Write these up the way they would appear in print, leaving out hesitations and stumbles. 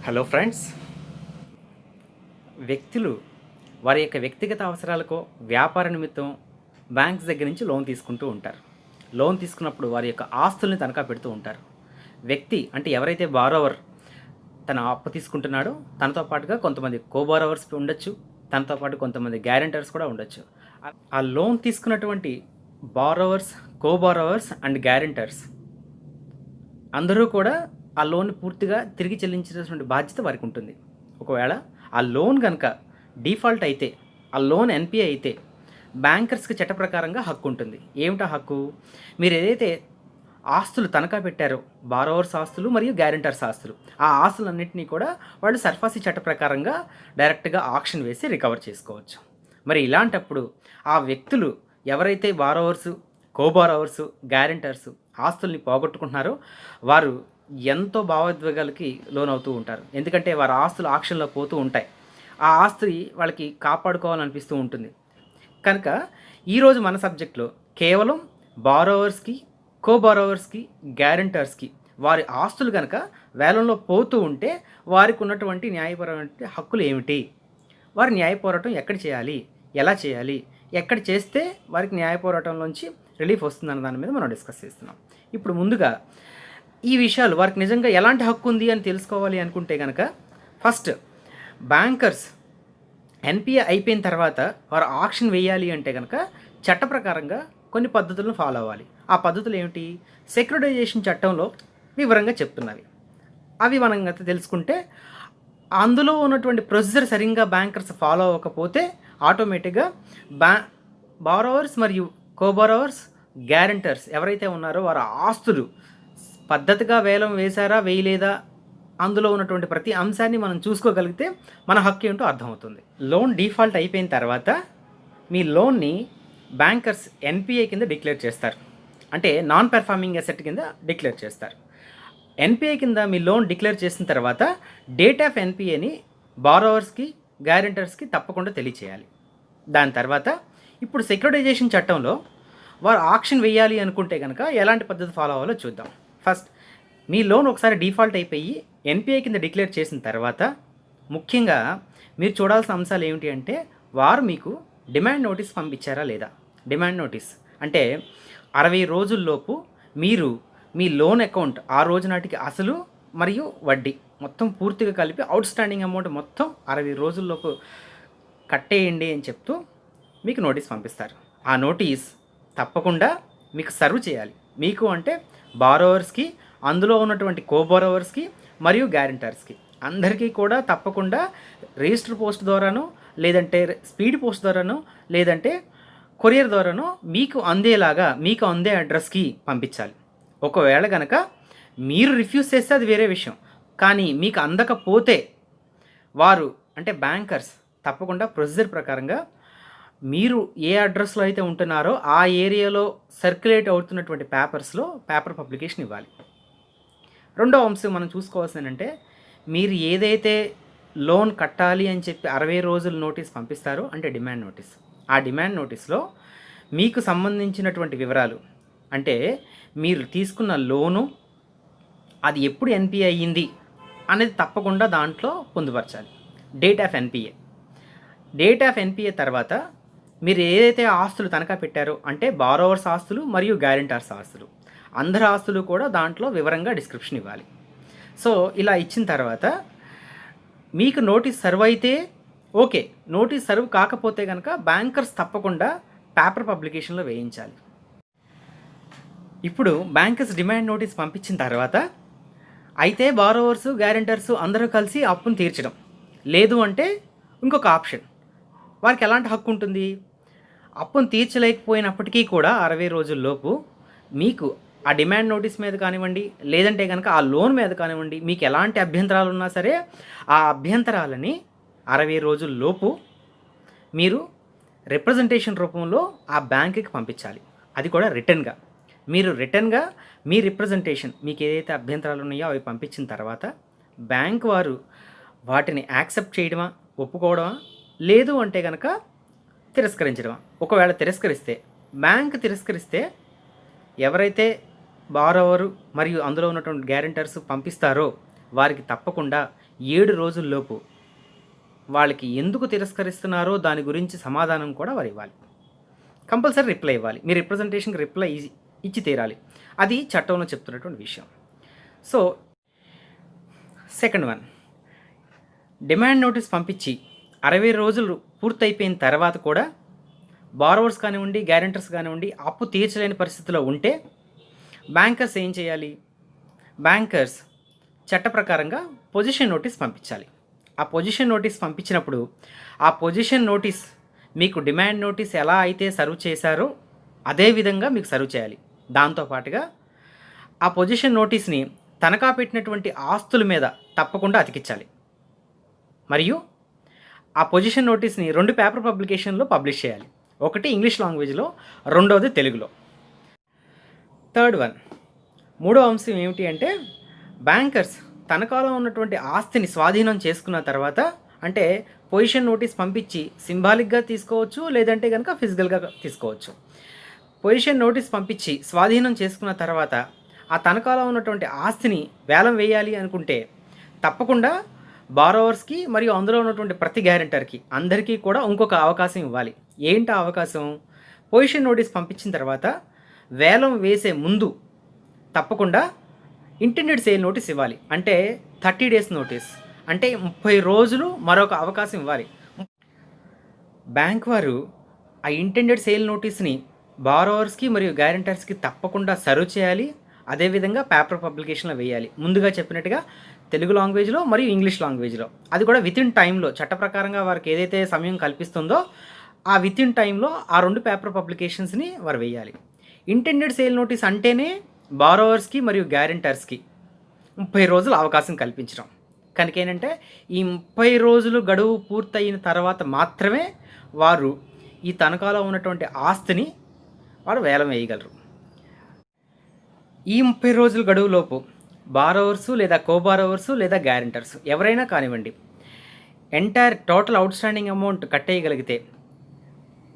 Hello friends. వ్యక్తులు వారి యొక్క వ్యక్తిగత అవసరాలకో వ్యాపార నిమిత్తం బ్యాంక్స్ దగ్గర నుంచి లోన్ తీసుకుంటూ ఉంటారు. లోన్ తీసుకున్నప్పుడు వారి యొక్క ఆస్తుల్ని తనఖా పెడుతూ ఉంటారు. వ్యక్తి అంటే ఎవరైతే బారోవర్ తన అప్పు తీసుకుంటున్నాడో తనతో పాటుగా కొంతమంది కో బారోవర్స్ ఉండొచ్చు, తనతో పాటు కొంతమంది గ్యారెంటర్స్ కూడా ఉండొచ్చు. ఆ లోన్ తీసుకున్నటువంటి బారోవర్స్, కో బారోవర్స్ అండ్ గ్యారెంటర్స్ అందరూ కూడా ఆ లోన్ పూర్తిగా తిరిగి చెల్లించాల్సినటువంటి బాధ్యత వారికి ఉంటుంది. ఒకవేళ ఆ లోన్ కనుక డిఫాల్ట్ అయితే, ఆ లోన్ ఎన్పిఏ అయితే బ్యాంకర్స్కి చట్ట ప్రకారంగా హక్కు ఉంటుంది. ఏమిటా హక్కు? మీరు ఏదైతే ఆస్తులు తనఖా పెట్టారో, బారోవర్స్ ఆస్తులు మరియు గ్యారెంటర్స్ ఆస్తులు, ఆ ఆస్తులన్నింటినీ కూడా వాళ్ళు సర్ఫాసీ చట్ట ప్రకారంగా డైరెక్ట్గా ఆక్షన్ వేసి రికవర్ చేసుకోవచ్చు. మరి ఇలాంటప్పుడు ఆ వ్యక్తులు ఎవరైతే బారోవర్సు, కో బారోవర్సు, గ్యారెంటర్సు ఆస్తుల్ని పోగొట్టుకుంటున్నారో వారు ఎంతో భావోద్వేగాలకి లోనవుతూ ఉంటారు. ఎందుకంటే వారి ఆస్తులు ఆక్షన్లో పోతూ ఉంటాయి. ఆ ఆస్తి వాళ్ళకి కాపాడుకోవాలనిపిస్తూ ఉంటుంది. కనుక ఈరోజు మన సబ్జెక్ట్లో కేవలం బారోవర్స్కి, కో బారోవర్స్కి, గ్యారెంటర్స్కి వారి ఆస్తులు కనుక వేలంలో పోతూ ఉంటే వారికి ఉన్నటువంటి న్యాయపరమైన హక్కులు ఏమిటి, వారి న్యాయ పోరాటం ఎక్కడ చేయాలి, ఎలా చేయాలి, ఎక్కడ చేస్తే వారికి న్యాయ పోరాటంలోంచి రిలీఫ్ వస్తుందన్న దాని మీద మనం డిస్కస్ చేస్తున్నాం. ఇప్పుడు ముందుగా ఈ విషయాలు వారికి నిజంగా ఎలాంటి హక్కు ఉంది అని తెలుసుకోవాలి అనుకుంటే కనుక ఫస్ట్ బ్యాంకర్స్ ఎన్పిఏ అయిపోయిన తర్వాత వారు ఆక్షన్ వేయాలి అంటే కనుక చట్ట ప్రకారంగా కొన్ని పద్ధతులను ఫాలో అవ్వాలి. ఆ పద్ధతులు ఏమిటి? సెక్యూరిటైజేషన్ చట్టంలో వివరంగా చెప్తున్నవి. అవి మనం గత తెలుసుకుంటే అందులో ఉన్నటువంటి ప్రొసీజర్ సరిగ్గా బ్యాంకర్స్ ఫాలో అవ్వకపోతే ఆటోమేటిక్గా బారోవర్స్ మరియు కో బారోవర్స్, గ్యారెంటర్స్ ఎవరైతే ఉన్నారో వారి ఆస్తులు పద్ధతిగా వేలం వేశారా వేయలేదా అందులో ఉన్నటువంటి ప్రతి అంశాన్ని మనం చూసుకోగలిగితే మన హక్కు ఏంటో అర్థమవుతుంది. లోన్ డిఫాల్ట్ అయిపోయిన తర్వాత మీ లోన్ని బ్యాంకర్స్ ఎన్పిఏ కింద డిక్లేర్ చేస్తారు. అంటే నాన్ పెర్ఫార్మింగ్ అసెట్ కింద డిక్లేర్ చేస్తారు. ఎన్పిఏ కింద మీ లోన్ డిక్లేర్ చేసిన తర్వాత డేట్ ఆఫ్ ఎన్పిఏని బారోవర్స్కి, గ్యారెంటర్స్కి తప్పకుండా తెలియచేయాలి. దాని తర్వాత ఇప్పుడు సెక్యూరిటైజేషన్ చట్టంలో వారు ఆక్షన్ వేయాలి అనుకుంటే కనుక ఎలాంటి పద్ధతి ఫాలో అవ్వాలో చూద్దాం. ఫస్ట్ మీ లోన్ ఒకసారి డిఫాల్ట్ అయిపోయి ఎన్పిఏ కింద డిక్లేర్ చేసిన తర్వాత ముఖ్యంగా మీరు చూడాల్సిన అంశాలు ఏమిటి అంటే వారు మీకు డిమాండ్ నోటీస్ పంపించారా లేదా. డిమాండ్ నోటీస్ అంటే 60 రోజుల్లోపు మీరు మీ లోన్ అకౌంట్ ఆ రోజు నాటికి అసలు మరియు వడ్డీ మొత్తం పూర్తిగా కలిపి అవుట్ స్టాండింగ్ అమౌంట్ మొత్తం 60 రోజుల్లోపు కట్టేయండి అని చెప్తూ మీకు నోటీస్ పంపిస్తారు. ఆ నోటీస్ తప్పకుండా మీకు సర్వ్ చేయాలి. మీకు అంటే బారోవర్స్కి, అందులో ఉన్నటువంటి కో బారోవర్స్కి మరియు గ్యారెంటర్స్కి అందరికీ కూడా తప్పకుండా రిజిస్టర్ పోస్ట్ ద్వారానో లేదంటే స్పీడ్ పోస్ట్ ద్వారానో లేదంటే కొరియర్ ద్వారానో మీకు అందేలాగా మీకు అందే అడ్రస్కి పంపించాలి. ఒకవేళ కనుక మీరు రిఫ్యూజ్ చేస్తే అది వేరే విషయం. కానీ మీకు అందకపోతే వారు అంటే బ్యాంకర్స్ తప్పకుండా ప్రొసీజర్ ప్రకారంగా మీరు ఏ అడ్రస్లో అయితే ఉంటున్నారో ఆ ఏరియాలో సర్క్యులేట్ అవుతున్నటువంటి పేపర్స్లో పేపర్ పబ్లికేషన్ ఇవ్వాలి. రెండో అంశం మనం చూసుకోవాల్సింది అంటే మీరు ఏదైతే లోన్ కట్టాలి అని చెప్పి 60 రోజుల నోటీస్ పంపిస్తారో అంటే డిమాండ్ నోటీస్, ఆ డిమాండ్ నోటీస్లో మీకు సంబంధించినటువంటి వివరాలు అంటే మీరు తీసుకున్న లోను అది ఎప్పుడు ఎన్పిఏ అయ్యింది అనేది తప్పకుండా దాంట్లో పొందుపరచాలి. Date of NPA, date of NPA తర్వాత మీరు ఏదైతే ఆస్తులు తనఖా పెట్టారో అంటే బారోవర్స్ ఆస్తులు మరియు గ్యారెంటర్స్ ఆస్తులు అందరి ఆస్తులు కూడా దాంట్లో వివరంగా డిస్క్రిప్షన్ ఇవ్వాలి. సో ఇలా ఇచ్చిన తర్వాత మీకు నోటీస్ సర్వ్ అయితే ఓకే, నోటీస్ సర్వ్ కాకపోతే కనుక బ్యాంకర్స్ తప్పకుండా పేపర్ పబ్లికేషన్లో వేయించాలి. ఇప్పుడు బ్యాంకర్స్ డిమాండ్ నోటీస్ పంపించిన తర్వాత అయితే బారోవర్స్, గ్యారెంటర్స్ అందరూ కలిసి అప్పును తీర్చడం, లేదు అంటే ఇంకొక ఆప్షన్ వారికి ఎలాంటి హక్కు ఉంటుంది? అప్పును తీర్చలేకపోయినప్పటికీ కూడా 60 రోజుల్లోపు మీకు ఆ డిమాండ్ నోటీస్ మీద కానివ్వండి లేదంటే కనుక ఆ లోన్ మీద కానివ్వండి మీకు ఎలాంటి అభ్యంతరాలు ఉన్నా సరే ఆ అభ్యంతరాలని 60 రోజుల్లోపు మీరు రిప్రజెంటేషన్ రూపంలో ఆ బ్యాంకుకి పంపించాలి. అది కూడా రిటర్న్గా. మీరు రిటర్న్గా మీ రిప్రజెంటేషన్ మీకు ఏదైతే అభ్యంతరాలు ఉన్నాయో అవి పంపించిన తర్వాత బ్యాంక్ వారు వాటిని యాక్సెప్ట్ చేయడమా, ఒప్పుకోవడమా, లేదు అంటే కనుక తిరస్కరించడమా. ఒకవేళ బ్యాంక్ తిరస్కరిస్తే ఎవరైతే బారోవరు మరియు అందులో ఉన్నటువంటి గ్యారెంటర్స్ పంపిస్తారో వారికి తప్పకుండా 7 రోజుల్లోపు వాళ్ళకి ఎందుకు తిరస్కరిస్తున్నారో దాని గురించి సమాధానం కూడా వారు ఇవ్వాలి. కంపల్సరీ రిప్లై ఇవ్వాలి. మీ రిప్రజెంటేషన్కి రిప్లై ఇచ్చి తీరాలి. అది చట్టంలో చెప్తున్నటువంటి విషయం. So second one, demand notice పంపించి 60 రోజులు పూర్తయిపోయిన తర్వాత కూడా బారోవర్స్ కానివ్వండి, గ్యారెంటర్స్ కానివ్వండి అప్పు తీర్చలేని పరిస్థితిలో ఉంటే బ్యాంకర్స్ ఏం చేయాలి? బ్యాంకర్స్ చట్ట ప్రకారంగా పొజిషన్ నోటీస్ పంపించాలి. ఆ పొజిషన్ నోటీస్ పంపించినప్పుడు ఆ పొజిషన్ నోటీస్ మీకు డిమాండ్ నోటీస్ ఎలా అయితే సర్వ్ చేశారో అదే విధంగా మీకు సర్వ్ చేయాలి. దాంతోపాటుగా ఆ పొజిషన్ నోటీస్ని తనఖా పెట్టినటువంటి ఆస్తుల మీద తప్పకుండా అతికించాలి. మరియు ఆ పొజిషన్ నోటీస్ని 2 పేపర్ పబ్లికేషన్లో పబ్లిష్ చేయాలి. ఒకటి ఇంగ్లీష్ లాంగ్వేజ్లో, రెండవది తెలుగులో. థర్డ్ వన్, మూడో అంశం ఏమిటి అంటే బ్యాంకర్స్ తనఖాలో ఉన్నటువంటి ఆస్తిని స్వాధీనం చేసుకున్న తర్వాత, అంటే పొజిషన్ నోటీస్ పంపించి సింబాలిక్గా తీసుకోవచ్చు, లేదంటే కనుక ఫిజికల్గా తీసుకోవచ్చు. పొజిషన్ నోటీస్ పంపించి స్వాధీనం చేసుకున్న తర్వాత ఆ తనఖాలో ఉన్నటువంటి ఆస్తిని వేలం వేయాలి అనుకుంటే తప్పకుండా బారోవర్స్కి మరియు అందులో ఉన్నటువంటి ప్రతి గ్యారెంటర్కి అందరికీ కూడా ఇంకొక అవకాశం ఇవ్వాలి. ఏంటి ఆ అవకాశం? పొజిషన్ నోటీస్ పంపించిన తర్వాత వేలం వేసే ముందు తప్పకుండా ఇంటెండెడ్ సేల్ నోటీస్ ఇవ్వాలి. అంటే 30 డేస్ నోటీస్, అంటే 30 రోజులు మరొక అవకాశం ఇవ్వాలి. బ్యాంక్ వారు ఆ ఇంటెండెడ్ సేల్ నోటీస్ని బారోవర్స్కి మరియు గ్యారెంటర్స్కి తప్పకుండా సర్వ్ చేయాలి. అదేవిధంగా పేపర్ పబ్లికేషన్లో వేయాలి. ముందుగా చెప్పినట్టుగా తెలుగు లాంగ్వేజ్లో మరియు ఇంగ్లీష్ లాంగ్వేజ్లో, అది కూడా వితిన్ టైంలో చట్ట ప్రకారంగా వారికి ఏదైతే సమయం కల్పిస్తుందో ఆ వితిన్ టైంలో ఆ 2 పేపర్ పబ్లికేషన్స్ని వారు వేయాలి. ఇంటెండెడ్ సేల్ నోటీస్ అంటేనే బారోవర్స్కి మరియు గ్యారెంటర్స్కి 30 రోజులు అవకాశం కల్పించడం. కనుక ఏంటంటే ఈ 30 రోజులు గడువు పూర్తయిన తర్వాత మాత్రమే వారు ఈ తనఖాలో ఉన్నటువంటి ఆస్తిని వారు వేలం వేయగలరు. ఈ 30 రోజుల గడువులోపు బారోవర్సు లేదా కోబారోవర్సు లేదా గ్యారెంటర్స్ ఎవరైనా కానివ్వండి ఎంటైర్ టోటల్ అవుట్స్టాండింగ్ అమౌంట్ కట్టేయగలిగితే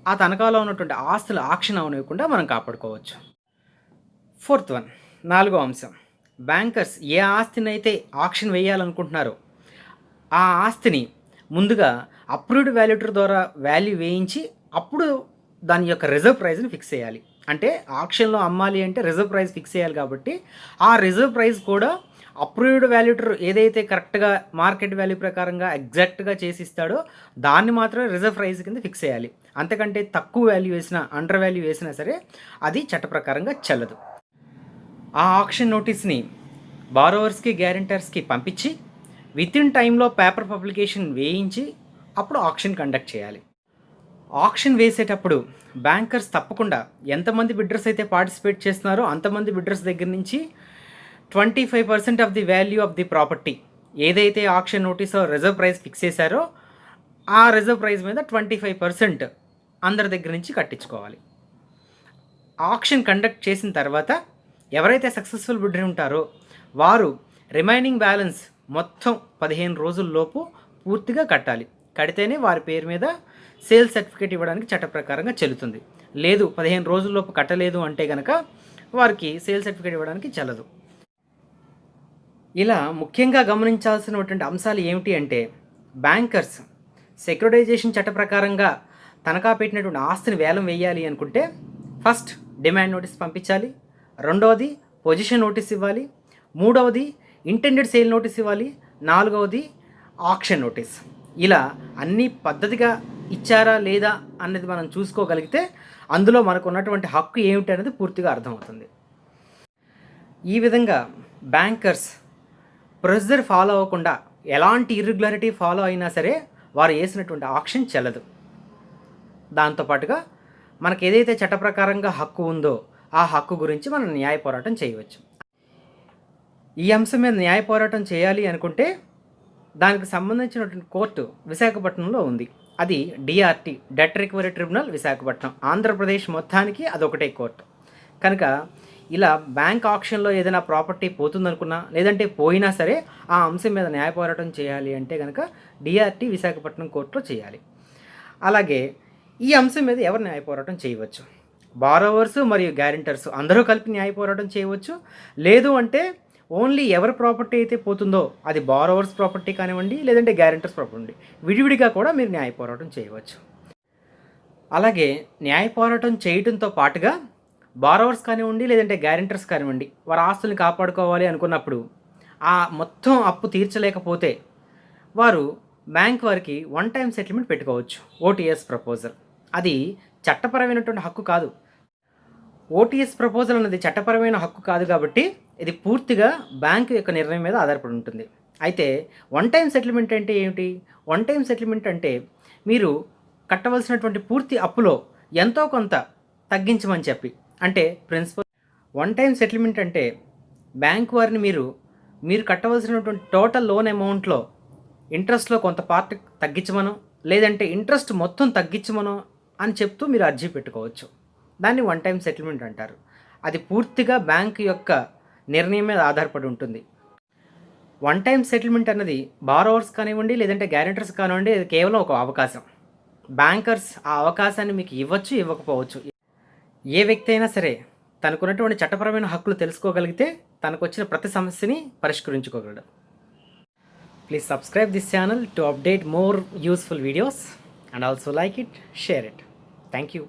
ఆ తనఖాలో ఉన్నటువంటి ఆస్తులు ఆక్షన్ అవనివ్వకుండా మనం కాపాడుకోవచ్చు. ఫోర్త్ వన్, నాలుగో అంశం, బ్యాంకర్స్ ఏ ఆస్తిని అయితే ఆక్షన్ వేయాలనుకుంటున్నారో ఆ ఆస్తిని ముందుగా అప్రూవ్డ్ వాల్యుయేటర్ ద్వారా వాల్యూ వేయించి అప్పుడు దాని యొక్క రిజర్వ్ ప్రైస్ని ఫిక్స్ చేయాలి. అంటే ఆక్షన్లో అమ్మాలి అంటే రిజర్వ్ ప్రైస్ ఫిక్స్ చేయాలి కాబట్టి ఆ రిజర్వ్ ప్రైస్ కూడా అప్రూవ్డ్ వాల్యుయేటర్ ఏదైతే కరెక్ట్గా మార్కెట్ వాల్యూ ప్రకారంగా ఎగ్జాక్ట్గా చేసి ఇస్తాడో దాన్ని మాత్రమే రిజర్వ్ ప్రైస్ కింద ఫిక్స్ చేయాలి. అంతకంటే తక్కువ వాల్యూ వేసినా, అండర్ వాల్యూ వేసినా సరే అది చట్ట ప్రకారంగా చెల్లదు. ఆ ఆక్షన్ నోటీస్ని బారోవర్స్కి గ్యారెంటర్స్కి పంపించి వితిన్ టైంలో పేపర్ పబ్లికేషన్ వేయించి అప్పుడు ఆక్షన్ కండక్ట్ చేయాలి. ఆక్షన్ వేసేటప్పుడు బ్యాంకర్స్ తప్పకుండా ఎంతమంది బిడ్డర్స్ అయితే పార్టిసిపేట్ చేస్తున్నారో అంతమంది బిడ్డర్స్ దగ్గర నుంచి 25% of the value of the property ఏదైతే auction notice reserve price fix చేశారో ఆ రిజర్వ్ ప్రైస్ మీద 25% అందరి దగ్గర నుంచి కట్టించుకోవాలి. ఆక్షన్ కండక్ట్ చేసిన తర్వాత ఎవరైతే సక్సెస్ఫుల్ బిడ్డర్ ఉంటారో వారు రిమైనింగ్ బ్యాలెన్స్ మొత్తం 15 రోజుల్లోపు పూర్తిగా కట్టాలి. కడితేనే వారి పేరు మీద సేల్స్ సర్టిఫికేట్ ఇవ్వడానికి చట్ట ప్రకారంగా చెల్లుతుంది. లేదు 15 రోజుల్లోపు కట్టలేదు అంటే కనుక వారికి సేల్స్ సర్టిఫికేట్ ఇవ్వడానికి చెల్లదు. ఇలా ముఖ్యంగా గమనించాల్సినటువంటి అంశాలు ఏమిటి అంటే బ్యాంకర్స్ సెక్యూరిటైజేషన్ చట్ట ప్రకారంగా తనఖా పెట్టినటువంటి ఆస్తిని వేలం వేయాలి అనుకుంటే ఫస్ట్ డిమాండ్ నోటీస్ పంపించాలి, రెండవది పొజిషన్ నోటీస్ ఇవ్వాలి, మూడవది ఇంటెండెడ్ సేల్ నోటీస్ ఇవ్వాలి, నాలుగవది ఆక్షన్ నోటీస్. ఇలా అన్ని పద్ధతిగా ఇచ్చారా లేదా అన్నది మనం చూసుకోగలిగితే అందులో మనకు ఉన్నటువంటి హక్కు ఏమిటి అనేది పూర్తిగా అర్థమవుతుంది. ఈ విధంగా బ్యాంకర్స్ ప్రొసీజర్ ఫాలో అవ్వకుండా ఎలాంటి ఇర్రెగ్యులారిటీ ఫాలో అయినా సరే వారు వేసినటువంటి ఆక్షన్ చెల్లదు. దాంతోపాటుగా మనకు ఏదైతే చట్ట ప్రకారంగా హక్కు ఉందో ఆ హక్కు గురించి మనం న్యాయ పోరాటం చేయవచ్చు. ఈ అంశం మీద న్యాయ పోరాటం చేయాలి అనుకుంటే దానికి సంబంధించినటువంటి కోర్టు విశాఖపట్నంలో ఉంది. అది DRT, debt recovery tribunal Visakhapatnam. Andhra Pradesh మొత్తానికి అదొకటే కోర్టు. కనుక ఇలా బ్యాంక్ ఆక్షన్లో ఏదైనా ప్రాపర్టీ పోతుందనుకున్నా లేదంటే పోయినా సరే ఆ అంశం మీద న్యాయ పోరాటం చేయాలి అంటే కనుక డిఆర్టీ విశాఖపట్నం కోర్టులో చేయాలి. అలాగే ఈ అంశం మీద ఎవరు న్యాయ పోరాటం చేయవచ్చు? బారోవర్స్ మరియు గ్యారెంటర్స్ అందరూ కలిపి న్యాయ పోరాటం చేయవచ్చు. లేదు అంటే ఓన్లీ ఎవరి ప్రాపర్టీ అయితే పోతుందో అది బారోవర్స్ ప్రాపర్టీ కానివ్వండి, లేదంటే గ్యారెంటర్స్ ప్రాపర్టీ, విడివిడిగా కూడా మీరు న్యాయ పోరాటం చేయవచ్చు. అలాగే న్యాయ పోరాటం చేయడంతో పాటుగా బారోవర్స్ కానివ్వండి, లేదంటే గ్యారెంటర్స్ కానివ్వండి, వారి ఆస్తుల్ని కాపాడుకోవాలి అనుకున్నప్పుడు ఆ మొత్తం అప్పు తీర్చలేకపోతే వారు బ్యాంక్ వారికి వన్ టైం సెటిల్మెంట్ పెట్టుకోవచ్చు. ఓటీఎస్ ప్రపోజల్ అది చట్టపరమైనటువంటి హక్కు కాదు. ఓటీఎస్ ప్రపోజల్ అన్నది చట్టపరమైన హక్కు కాదు కాబట్టి ఇది పూర్తిగా బ్యాంకు యొక్క నిర్ణయం మీద ఆధారపడి ఉంటుంది. అయితే వన్ టైం సెటిల్మెంట్ అంటే ఏమిటి? వన్ టైం సెటిల్మెంట్ అంటే మీరు కట్టవలసినటువంటి పూర్తి అప్పులో ఎంతో కొంత తగ్గించమని చెప్పి, అంటే ప్రిన్సిపల్. వన్ టైం సెటిల్మెంట్ అంటే బ్యాంక్ వారిని మీరు కట్టవలసినటువంటి టోటల్ లోన్ అమౌంట్లో ఇంట్రెస్ట్లో కొంత పార్ట్ తగ్గించమనో, లేదంటే ఇంట్రెస్ట్ మొత్తం తగ్గించమనో అని చెప్తూ మీరు అర్జీ పెట్టుకోవచ్చు. దాన్ని వన్ టైం సెటిల్మెంట్ అంటారు. అది పూర్తిగా బ్యాంక్ యొక్క నిర్ణయం మీద ఆధారపడి ఉంటుంది. వన్ టైం సెటిల్మెంట్ అన్నది బారోవర్స్ కానివ్వండి, లేదంటే గ్యారెంటర్స్ కానివ్వండి, ఇది కేవలం ఒక అవకాశం. బ్యాంకర్స్ ఆ అవకాశాన్ని మీకు ఇవ్వచ్చు, ఇవ్వకపోవచ్చు. ఏ వ్యక్తి అయినా సరే తనకున్నటువంటి చట్టపరమైన హక్కులు తెలుసుకోగలిగితే తనకు వచ్చిన ప్రతి సమస్యని పరిష్కరించుకోగలడు. Please subscribe this channel to update more useful videos and also like it, share it. Thank you.